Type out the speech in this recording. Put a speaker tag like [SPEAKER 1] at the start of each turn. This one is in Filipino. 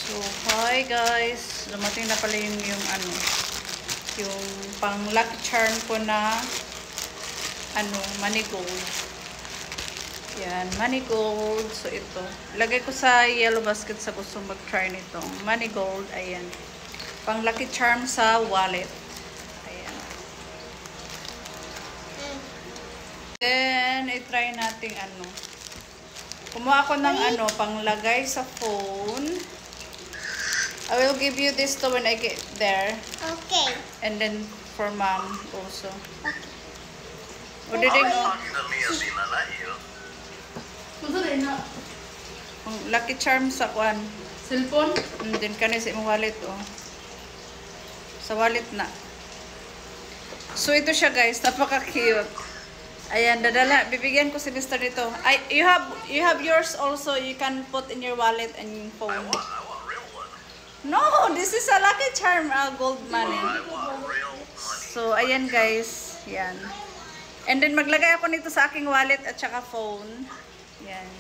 [SPEAKER 1] So, hi guys. Dumating na pala yung ano, yung pang lucky charm ko na money gold. Yan, money gold. So, ito. Lagay ko sa yellow basket sa gusto mag-try nitong money gold. Ayan. Pang lucky charm sa wallet. Ayan. Then, i-try natin kumuha ako ng panglagay sa phone. I will give you this to when I get there.
[SPEAKER 2] Okay.
[SPEAKER 1] And then for mom also.
[SPEAKER 2] Okay.
[SPEAKER 1] What did I go? Lucky charm sa kwan.
[SPEAKER 3] Cellphone?
[SPEAKER 1] And then kani sa imong wallet Sa wallet na. So ito siya guys, napaka-cute. Ayan, dadala. Bibigyan ko si Mr. dito. You have yours also. You can put in your wallet and phone.
[SPEAKER 4] I want real one.
[SPEAKER 1] No, this is a lucky charm, gold money.
[SPEAKER 4] I want real money.
[SPEAKER 1] So, ayan guys. Yan. And then, maglagay ako nito sa aking wallet at saka phone. Yan.